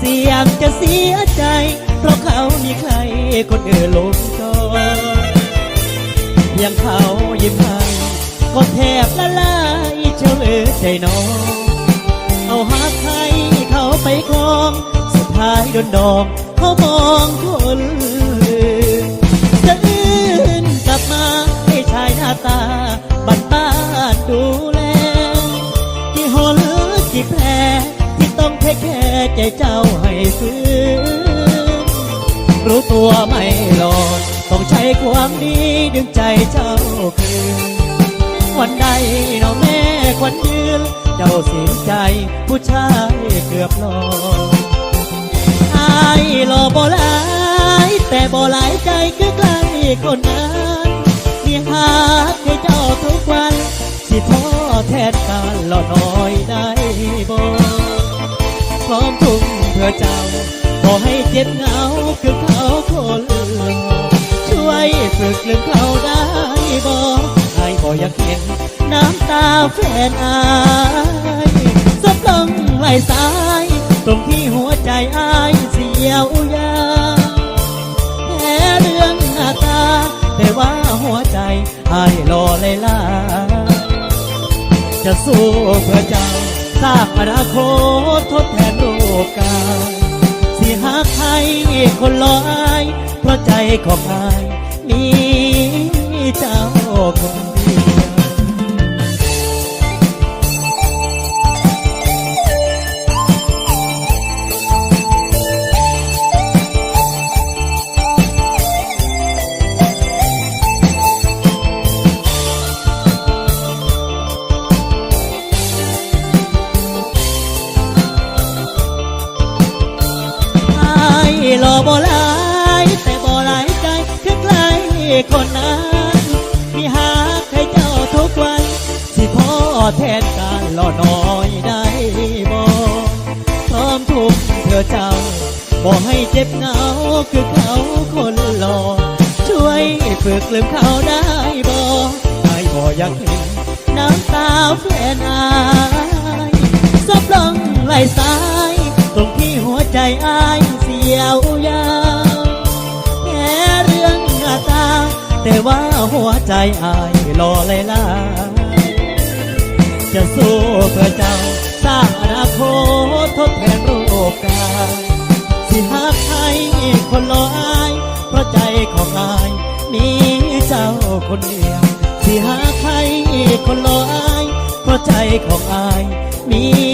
สี่ยงจะเสียใจเพราะเขามีใครคนอื่นลงจอเพียงเขายิ้มให้ก็แทบละลายเฉลยใจน้องเอาหาใครเขาไปครองสุดท้ายโดนดองเขามองคนจะอื่นกลับมาให้ชายหน้าตาบ้านดูแลกี่หนกี่แผลที่ต้องแค่ใจเจ้าให้ฟื้นรู้ตัวไม่หลอดต้องใช้ความดีดึงใจเจ้าคืนวันใดเราแม่ควันยืนเจ้าเสียใจผู้ชายเกือบหลอกอายหล่อบ่หลายแต่บ่หลายใจคือใกล้คนนั้นเลี้ยงหาให้เจ้าทุกวันสิท้อแทนกันหล่อน้อยได้บ่พร้อมทุ่มเพื่อเจ้าบ่ให้เจ็บเหงาคือเขาคนหล่อช่วยฝึกลืมเขาได้บ่อายบ่อยากเห็นน้ำตาแฟนอายซับลงไหลสายตรงที่หัวใจอายเสียวยาแพ้เรื่องหน้าตาแต่ว่าหัวใจอายรอเลยล่ะจะสู้เพื่อเจ้าสร้างอนาคตทดแทนโลกาสิหาใครคนรออายเพราะใจของอายมีเจ้าคนเดียวหล่อบ่หลายแต่บ่หลายใจคือใครคนนั้นมีหาให้เจ้าทุกวันสิพอแทนการหล่อน้อยได้บ่พร้อมทุกเพื่อเจ้าบ่ให้เจ็บเหงาคือเขาคนหล่อช่วยฝึกลืมเขาได้บ่อายบ่อยากเห็นน้ำตาแฟนอายซับลงไหลสายตรงที่หัวใจอายเสียวยาวแค่เรื่องหน้าตาแต่ว่าหัวใจอายรอเลยล่ะจะสู้เพื่อเจ้าสร้างอนาคตทดแทนโรคกาสิหาใครคนรออายเพราะใจของอายมีเจ้าคนเดียวสิหาใครคนรออายเพราะใจของอายมี